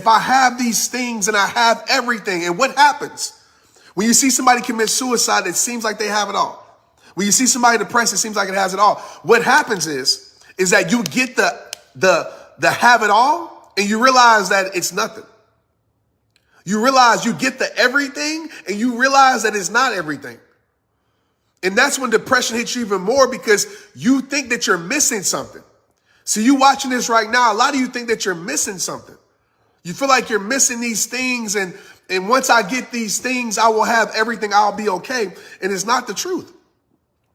if I have these things and I have everything, and what happens? When you see somebody commit suicide, it seems like they have it all. When you see somebody depressed, it seems like it has it all. What happens is that you get the have it all and you realize that it's nothing. You realize you get the everything and you realize that it's not everything. And that's when depression hits you even more because you think that you're missing something. So you watching this right now, a lot of you think that you're missing something. You feel like you're missing these things and once I get these things, I will have everything, I'll be okay. And it's not the truth.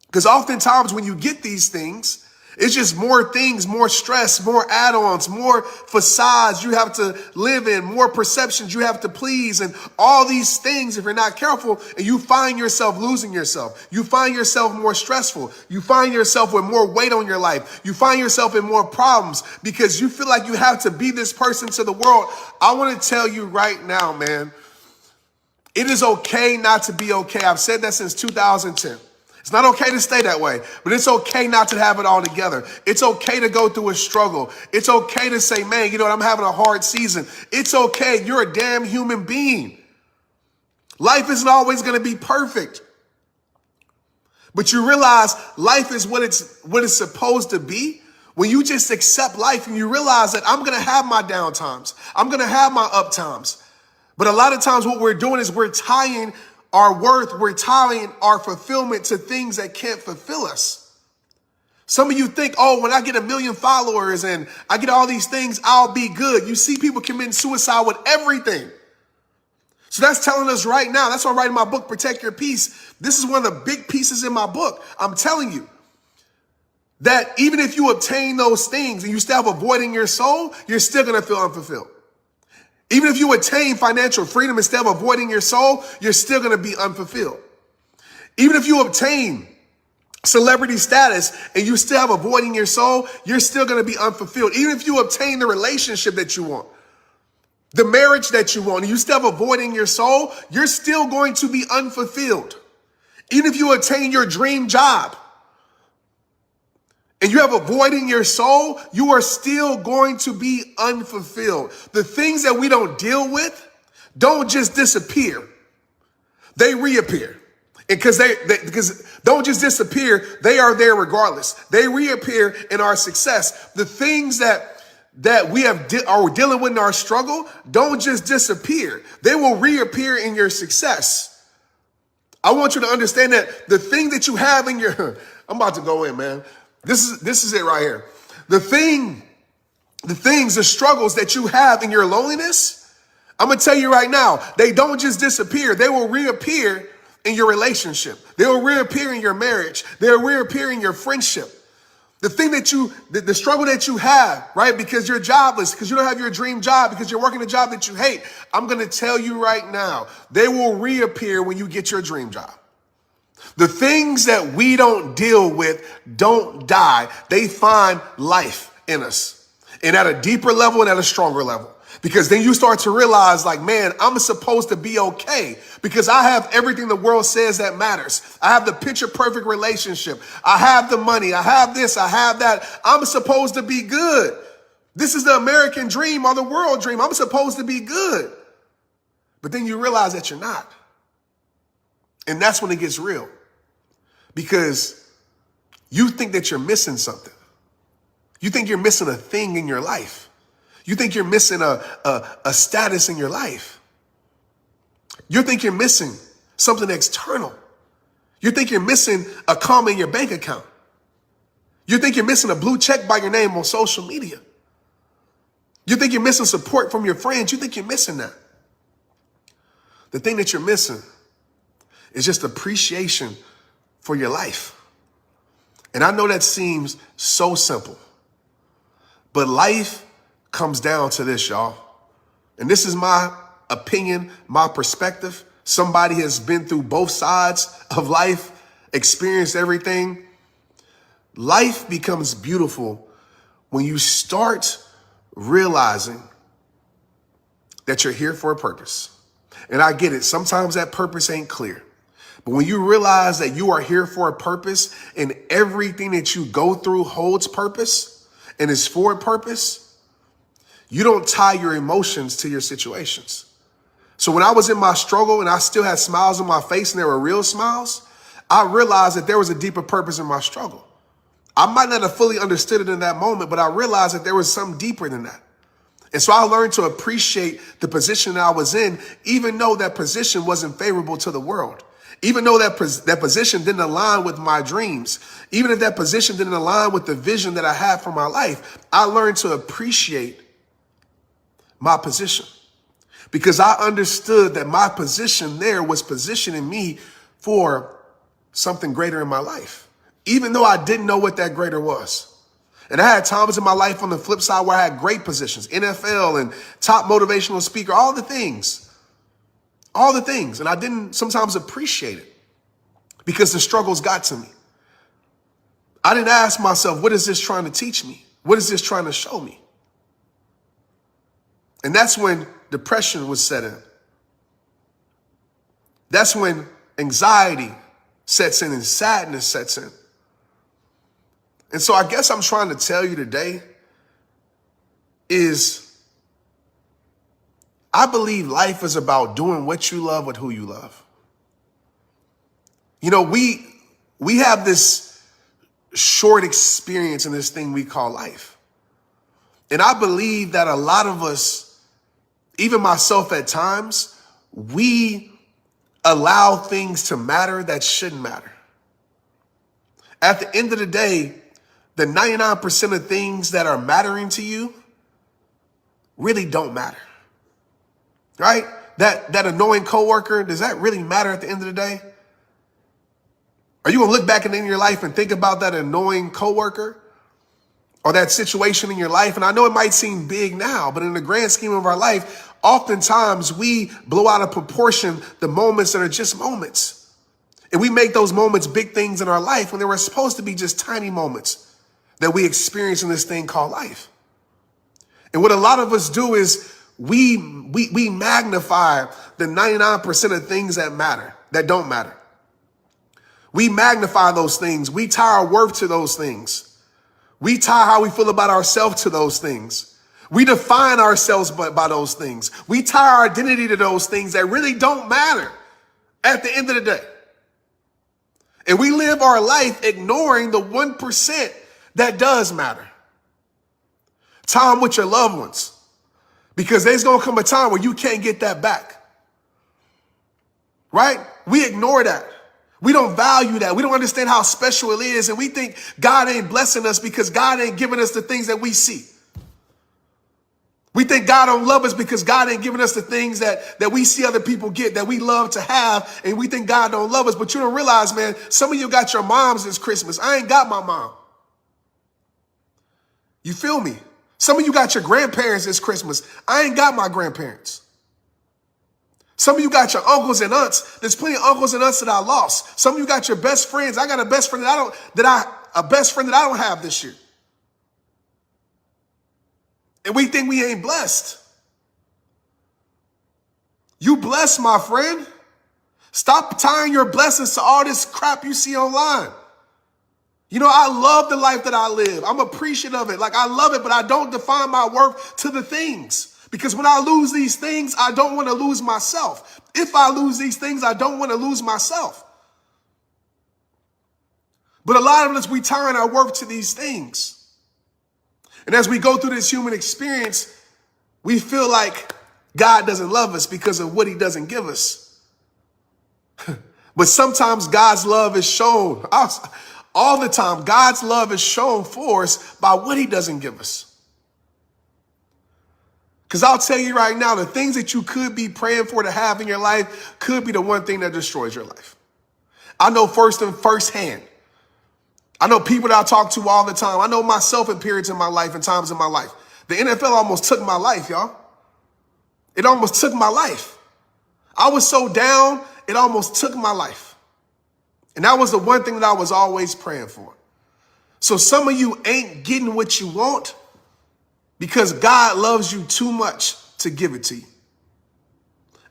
Because oftentimes when you get these things, it's just more things, more stress, more add-ons, more facades you have to live in, more perceptions you have to please, and all these things, if you're not careful, and you find yourself losing yourself. You find yourself more stressful. You find yourself with more weight on your life. You find yourself in more problems because you feel like you have to be this person to the world. I want to tell you right now, man, it is okay not to be okay. I've said that since 2010. It's not okay to stay that way, but it's okay not to have it all together. It's okay to go through a struggle. It's okay to say, man, you know what, I'm having a hard season. It's okay. You're a damn human being. Life isn't always going to be perfect. But you realize life is what it's supposed to be when you just accept life and you realize that I'm going to have my down times. I'm going to have my up times. But a lot of times what we're doing is we're tying our worth, we're tying our fulfillment to things that can't fulfill us. Some of you think, oh, when I get 1 million followers and I get all these things, I'll be good. You see people committing suicide with everything. So that's telling us right now, that's why I'm writing my book, Protect Your Peace. This is one of the big pieces in my book. I'm telling you that even if you obtain those things and you still have a void in your soul, you're still going to feel unfulfilled. Even if you attain financial freedom instead of avoiding your soul, you're still going to be unfulfilled. Even if you obtain celebrity status and you still have a void in your soul, you're still going to be unfulfilled. Even if you obtain the relationship that you want, the marriage that you want, and you still have a void in your soul, you're still going to be unfulfilled. Even if you attain your dream job, and you have a void in your soul, you are still going to be unfulfilled. The things that we don't deal with don't just disappear. They reappear. And because don't just disappear, they are there regardless. They reappear in our success. The things that we are dealing with in our struggle don't just disappear. They will reappear in your success. I want you to understand that the thing that you have in your, I'm about to go in, man. This is it right here. The struggles that you have in your loneliness, I'm going to tell you right now, they don't just disappear. They will reappear in your relationship. They will reappear in your marriage. They'll reappear in your friendship. The thing that the struggle that you have, right? Because you're jobless, because you don't have your dream job, because you're working a job that you hate. I'm going to tell you right now, they will reappear when you get your dream job. The things that we don't deal with don't die. They find life in us, and at a deeper level and at a stronger level. Because then you start to realize, like, man, I'm supposed to be okay because I have everything the world says that matters. I have the picture perfect relationship. I have the money. I have this. I have that. I'm supposed to be good. This is the American dream or the world dream. I'm supposed to be good. But then you realize that you're not. And that's when it gets real. Because you think that you're missing something. You think you're missing a thing in your life. You think you're missing a status in your life. You think you're missing something external. You think you're missing a comma in your bank account. You think you're missing a blue check by your name on social media. You think you're missing support from your friends. You think you're missing that. The thing that you're missing is just appreciation for your life. And I know that seems so simple, but life comes down to this, y'all. And this is my opinion, my perspective. Somebody has been through both sides of life, experienced everything. Life becomes beautiful when you start realizing that you're here for a purpose. And I get it. Sometimes that purpose ain't clear. But when you realize that you are here for a purpose and everything that you go through holds purpose and is for a purpose, You don't tie your emotions to your situations. So when I was in my struggle and I still had smiles on my face and they were real smiles, I realized that there was a deeper purpose in my struggle. I might not have fully understood it in that moment, but I realized that there was something deeper than that. And so I learned to appreciate the position that I was in, even though that position wasn't favorable to the world. Even though that position didn't align with my dreams, even if that position didn't align with the vision that I had for my life, I learned to appreciate my position because I understood that my position there was positioning me for something greater in my life, even though I didn't know what that greater was. And I had times in my life on the flip side where I had great positions, NFL and top motivational speaker, all the things. And I didn't sometimes appreciate it because the struggles got to me. I didn't ask myself, what is this trying to teach me? What is this trying to show me? And that's when depression was set in. That's when anxiety sets in and sadness sets in. And so I guess I'm trying to tell you today is I believe life is about doing what you love with who you love. You know, we have this short experience in this thing we call life. And I believe that a lot of us, even myself at times, we allow things to matter that shouldn't matter. At the end of the day, the 99% of things that are mattering to you really don't matter. Right? That annoying coworker, does that really matter at the end of the day? Are you going to look back at the end of your life and think about that annoying coworker or that situation in your life? And I know it might seem big now, but in the grand scheme of our life, oftentimes we blow out of proportion the moments that are just moments. And we make those moments big things in our life when they were supposed to be just tiny moments that we experience in this thing called life. And what a lot of us do is we magnify the 99% of things that matter, that don't matter. We magnify those things. We tie our worth to those things. We tie how we feel about ourselves to those things. We define ourselves by those things. We tie our identity to those things that really don't matter at the end of the day. And we live our life ignoring the 1% that does matter. Time with your loved ones. Because there's going to come a time where you can't get that back. Right? We ignore that. We don't value that. We don't understand how special it is. And we think God ain't blessing us because God ain't giving us the things that we see. We think God don't love us because God ain't giving us the things that we see other people get, that we love to have. And we think God don't love us. But you don't realize, man, some of you got your moms this Christmas. I ain't got my mom. You feel me? Some of you got your grandparents this Christmas. I ain't got my grandparents. Some of you got your uncles and aunts. There's plenty of uncles and aunts that I lost. Some of you got your best friends. I got a best friend that I don't have this year. And we think we ain't blessed. You blessed, my friend. Stop tying your blessings to all this crap you see online. You know, I love the life that I live. I'm appreciative of it. Like, I love it, but I don't define my worth to the things. Because when I lose these things, I don't want to lose myself. If I lose these things, I don't want to lose myself. But a lot of us, we tie our worth to these things. And as we go through this human experience, we feel like God doesn't love us because of what he doesn't give us. But sometimes God's love is shown. All the time, God's love is shown for us by what he doesn't give us. Because I'll tell you right now, the things that you could be praying for to have in your life could be the one thing that destroys your life. I know firsthand. I know people that I talk to all the time. I know myself in periods in my life and times in my life. The NFL almost took my life, y'all. It almost took my life. I was so down, it almost took my life. And that was the one thing that I was always praying for. So some of you ain't getting what you want because God loves you too much to give it to you.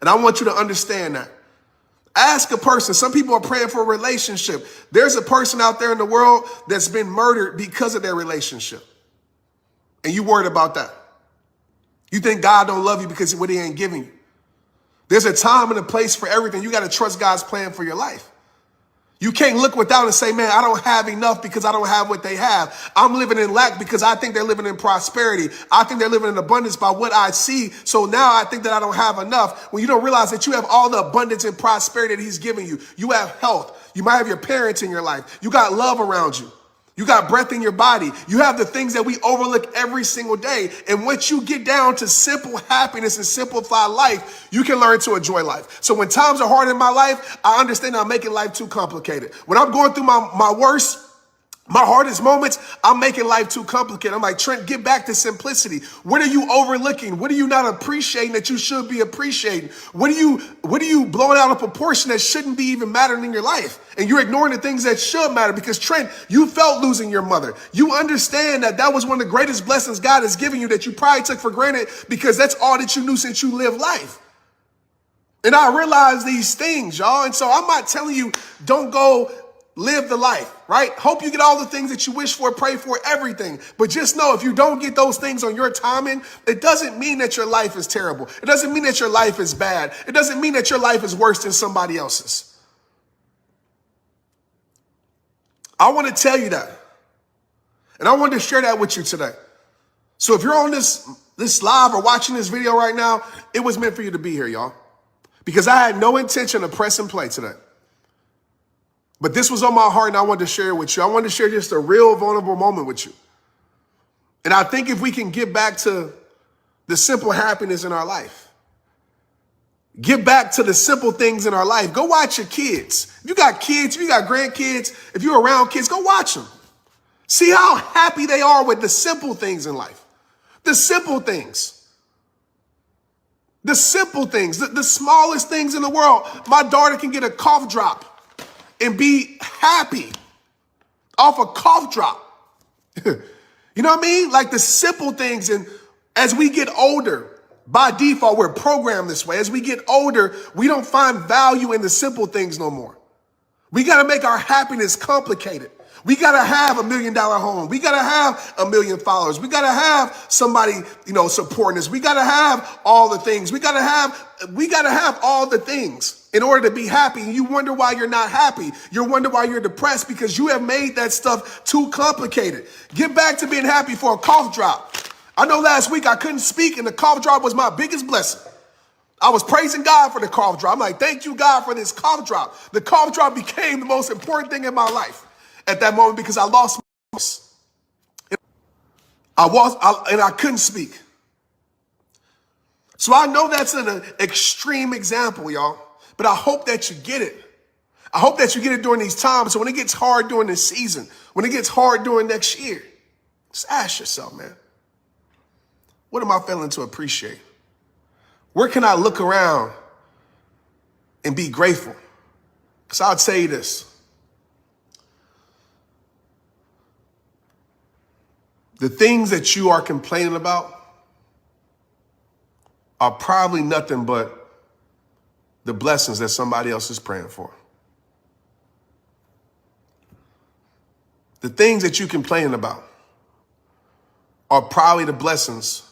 And I want you to understand that. Ask a person. Some people are praying for a relationship. There's a person out there in the world that's been murdered because of their relationship. And you worried about that. You think God don't love you because of what he ain't giving you. There's a time and a place for everything. You got to trust God's plan for your life. You can't look without and say, man, I don't have enough because I don't have what they have. I'm living in lack because I think they're living in prosperity. I think they're living in abundance by what I see. So now I think that I don't have enough. When you don't realize that you have all the abundance and prosperity that he's giving you. You have health. You might have your parents in your life. You got love around you. You got breath in your body. You have the things that we overlook every single day. And once you get down to simple happiness and simplify life, you can learn to enjoy life. So when times are hard in my life, I understand I'm making life too complicated. When I'm going through my worst, my hardest moments, I'm making life too complicated. I'm like, Trent, get back to simplicity. What are you overlooking? What are you not appreciating that you should be appreciating? What are you blowing out of proportion that shouldn't be even mattering in your life? And you're ignoring the things that should matter because, Trent, you felt losing your mother. You understand that that was one of the greatest blessings God has given you that you probably took for granted because that's all that you knew since you lived life. And I realize these things, y'all. And so I'm not telling you don't go live the life, right? Hope you get all the things that you wish for, pray for, everything. But just know if you don't get those things on your timing, it doesn't mean that your life is terrible. It doesn't mean that your life is bad. It doesn't mean that your life is worse than somebody else's. I want to tell you that. And I wanted to share that with you today. So if you're on this live or watching this video right now, it was meant for you to be here, y'all. Because I had no intention of pressing play today. But this was on my heart and I wanted to share it with you. I wanted to share just a real vulnerable moment with you. And I think if we can get back to the simple happiness in our life, get back to the simple things in our life, go watch your kids. If you got kids, if you got grandkids, if you're around kids, go watch them. See how happy they are with the simple things in life. The simple things. The simple things, the smallest things in the world. My daughter can get a cough drop and be happy off a cough drop. You know what I mean? Like the simple things. And as we get older, by default, we're programmed this way. As we get older, we don't find value in the simple things no more. We got to make our happiness complicated. We got to have $1 million home. We got to have 1 million followers. We got to have somebody, supporting us. We got to have all the things. We got to have all the things in order to be happy. And you wonder why you're not happy. You wonder why you're depressed because you have made that stuff too complicated. Get back to being happy for a cough drop. I know last week I couldn't speak and the cough drop was my biggest blessing. I was praising God for the cough drop. I'm like, thank you, God, for this cough drop. The cough drop became the most important thing in my life at that moment because I lost my voice. I couldn't speak. So I know that's an extreme example, y'all, but I hope that you get it. I hope that you get it during these times. So when it gets hard during this season, when it gets hard during next year, just ask yourself, man, what am I failing to appreciate? Where can I look around and be grateful? Because I'll tell you this. The things that you are complaining about are probably nothing but the blessings that somebody else is praying for. The things that you're complaining about are probably the blessings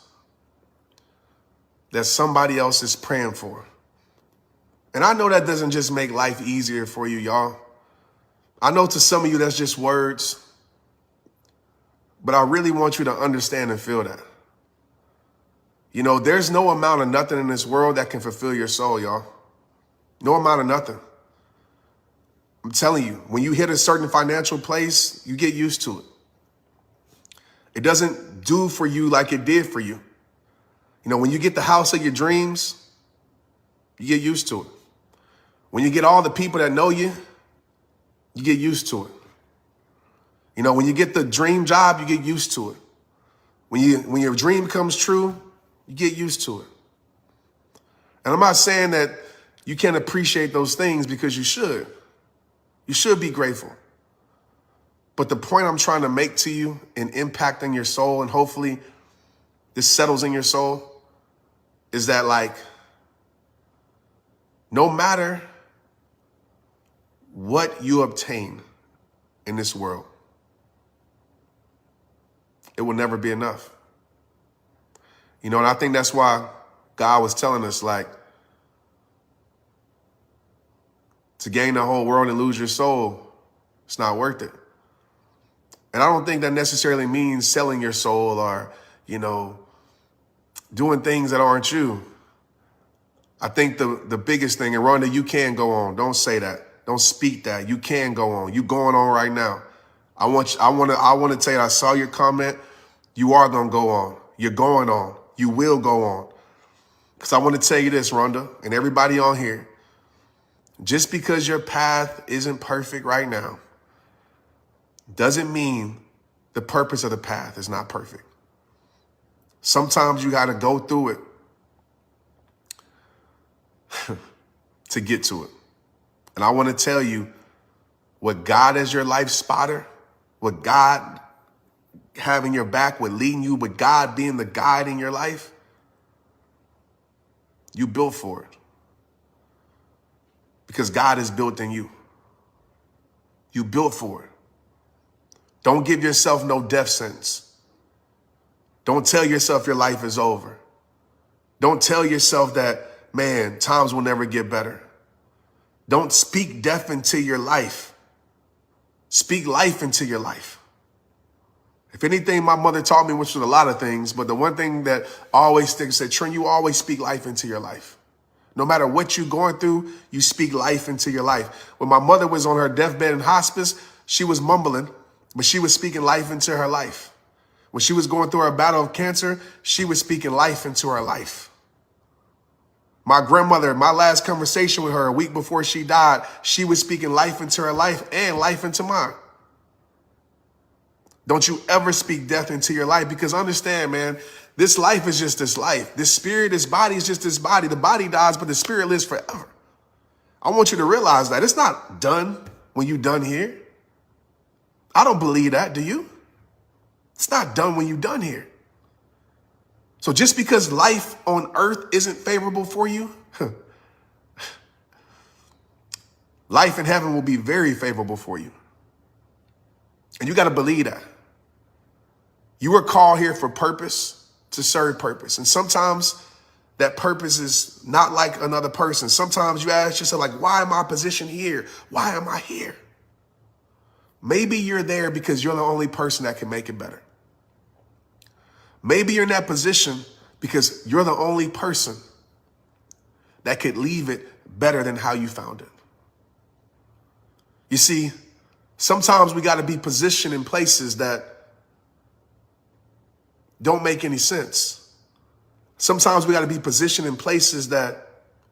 that somebody else is praying for. And I know that doesn't just make life easier for you, y'all. I know to some of you that's just words. But I really want you to understand and feel that. There's no amount of nothing in this world that can fulfill your soul, y'all. No amount of nothing. I'm telling you, when you hit a certain financial place, you get used to it. It doesn't do for you like it did for you. When you get the house of your dreams, you get used to it. When you get all the people that know you, you get used to it. When you get the dream job, you get used to it. When your dream comes true, you get used to it. And I'm not saying that you can't appreciate those things because you should. You should be grateful. But the point I'm trying to make to you in impacting your soul, and hopefully this settles in your soul, is that no matter what you obtain in this world, it will never be enough. You know, and I think that's why God was telling us, like, to gain the whole world and lose your soul, it's not worth it. And I don't think that necessarily means selling your soul or, you know, doing things that aren't you. I think the biggest thing, and Rhonda, you can go on. Don't say that. Don't speak that. You can go on. You going on right now. I want to tell you, I saw your comment. You are going to go on. You're going on. You will go on. Because I want to tell you this, Rhonda, and everybody on here, just because your path isn't perfect right now doesn't mean the purpose of the path is not perfect. Sometimes you got to go through it to get to it. And I want to tell you, what God as your life spotter, what God having your back, what leading you, with God being the guide in your life, you built for it. Because God is built in you. You built for it. Don't give yourself no death sentence. Don't tell yourself your life is over. Don't tell yourself that, man, times will never get better. Don't speak death into your life. Speak life into your life. If anything, my mother taught me, which was a lot of things, but the one thing that always sticks, said, Trent, you always speak life into your life. No matter what you're going through, you speak life into your life. When my mother was on her deathbed in hospice, she was mumbling, but she was speaking life into her life. When she was going through her battle of cancer, she was speaking life into her life. My grandmother, my last conversation with her a week before she died, she was speaking life into her life and life into mine. Don't you ever speak death into your life, because understand, man, this life is just this life. This spirit, this body is just this body. The body dies, but the spirit lives forever. I want you to realize that it's not done when you're done here. I don't believe that, do you? It's not done when you're done here. So just because life on earth isn't favorable for you, life in heaven will be very favorable for you. And you got to believe that. You were called here for purpose, to serve purpose. And sometimes that purpose is not like another person. Sometimes you ask yourself, like, why am I positioned here? Why am I here? Maybe you're there because you're the only person that can make it better. Maybe you're in that position because you're the only person that could leave it better than how you found it. You see, sometimes we got to be positioned in places that don't make any sense. Sometimes we got to be positioned in places that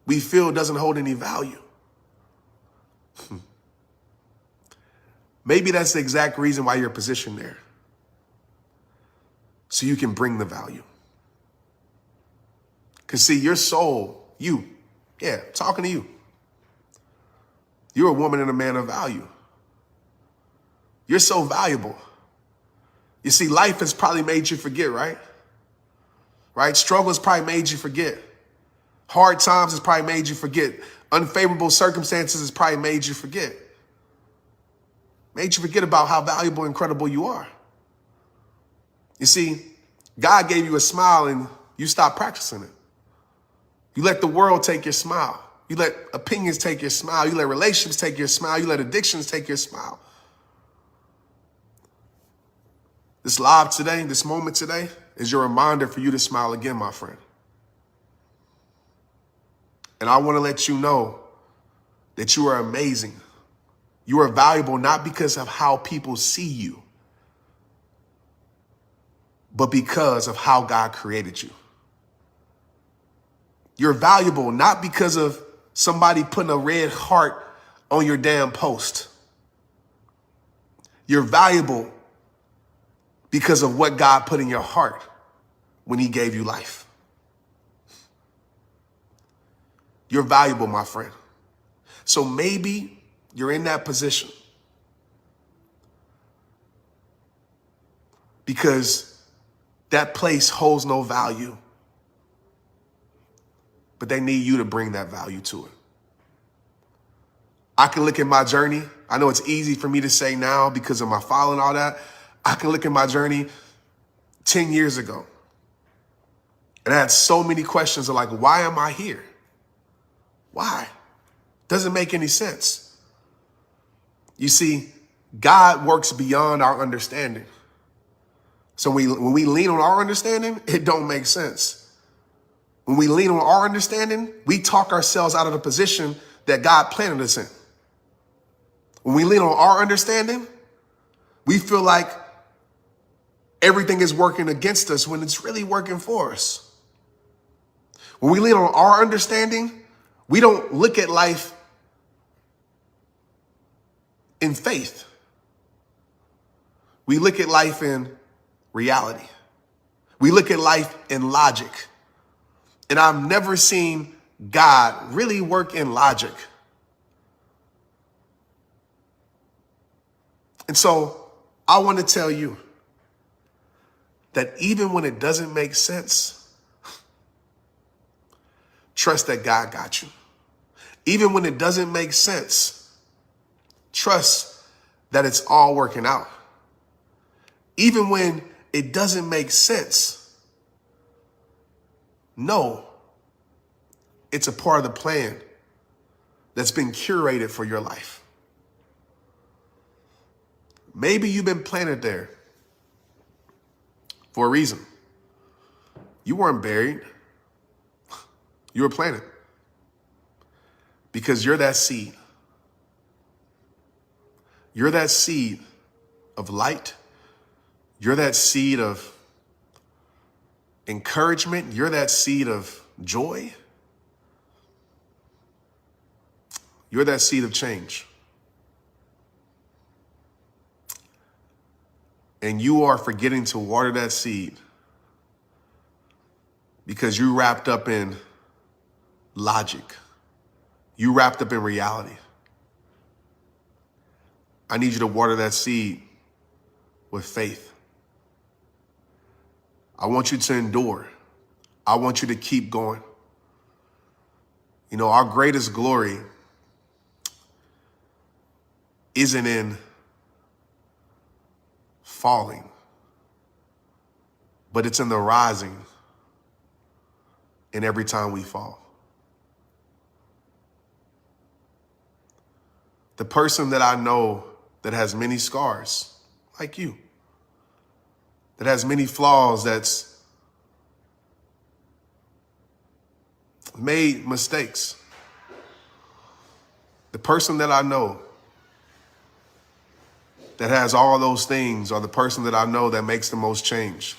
we feel doesn't hold any value. Maybe that's the exact reason why you're positioned there. So you can bring the value. Because see, your soul, talking to you. You're a woman and a man of value. You're so valuable. You see, life has probably made you forget, right? Right? Struggle has probably made you forget. Hard times has probably made you forget. Unfavorable circumstances has probably made you forget. Made you forget about how valuable and incredible you are. You see, God gave you a smile and you stopped practicing it. You let the world take your smile. You let opinions take your smile. You let relationships take your smile. You let addictions take your smile. This live today, this moment today, is your reminder for you to smile again, my friend. And I want to let you know that you are amazing. You are valuable not because of how people see you, but because of how God created you. You're valuable not because of somebody putting a red heart on your damn post. You're valuable because of what God put in your heart when he gave you life. You're valuable, my friend. So maybe you're in that position because that place holds no value, but they need you to bring that value to it. I can look at my journey. I know it's easy for me to say now because of my following and all that. I can look at my journey 10 years ago. And I had so many questions of like, why am I here? Why? Doesn't make any sense. You see, God works beyond our understanding. So when we lean on our understanding, it don't make sense. When we lean on our understanding, we talk ourselves out of the position that God planted us in. When we lean on our understanding, we feel like everything is working against us when it's really working for us. When we lean on our understanding, we don't look at life in faith. We look at life in reality. We look at life in logic. And I've never seen God really work in logic. And so I want to tell you that even when it doesn't make sense, trust that God got you. Even when it doesn't make sense, trust that it's all working out. Even when it doesn't make sense, know it's a part of the plan that's been curated for your life. Maybe you've been planted there for a reason. You weren't buried. You were planted because you're that seed. You're that seed of light. You're that seed of encouragement. You're that seed of joy. You're that seed of change. And you are forgetting to water that seed because you wrapped up in logic. You wrapped up in reality. I need you to water that seed with faith. I want you to endure. I want you to keep going. You know, our greatest glory isn't in falling, but it's in the rising and every time we fall. The person that I know that has many scars, like you, that has many flaws, that's made mistakes. The person that I know that has all those things, or the person that I know that makes the most change,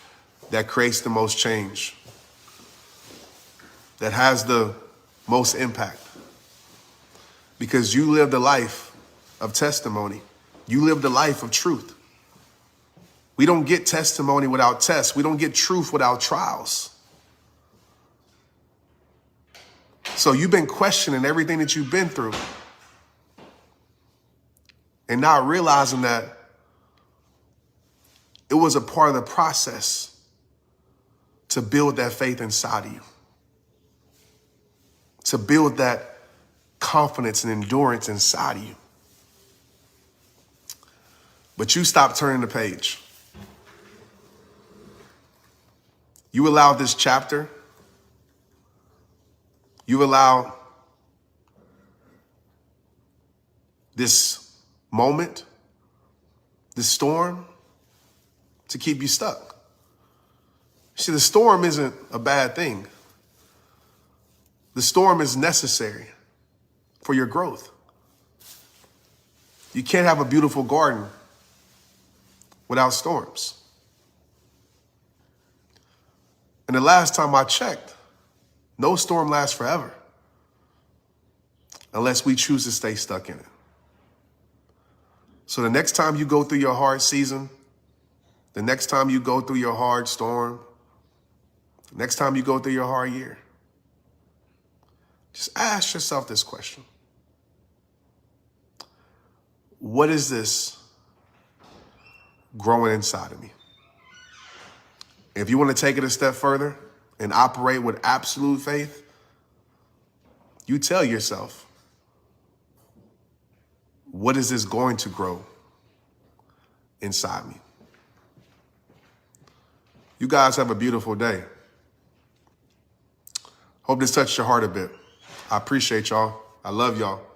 that creates the most change, that has the most impact. Because you lived a life of testimony. You lived a life of truth. We don't get testimony without tests. We don't get truth without trials. So you've been questioning everything that you've been through and not realizing that it was a part of the process to build that faith inside of you, to build that confidence and endurance inside of you. But you stopped turning the page. You allowed this chapter, you allowed this moment, this storm, to keep you stuck. See, the storm isn't a bad thing. The storm is necessary for your growth. You can't have a beautiful garden without storms. And the last time I checked, no storm lasts forever unless we choose to stay stuck in it. So the next time you go through your hard season, the next time you go through your hard storm, the next time you go through your hard year, just ask yourself this question. What is this growing inside of me? If you want to take it a step further and operate with absolute faith, you tell yourself, what is this going to grow inside me? You guys have a beautiful day. Hope this touched your heart a bit. I appreciate y'all. I love y'all.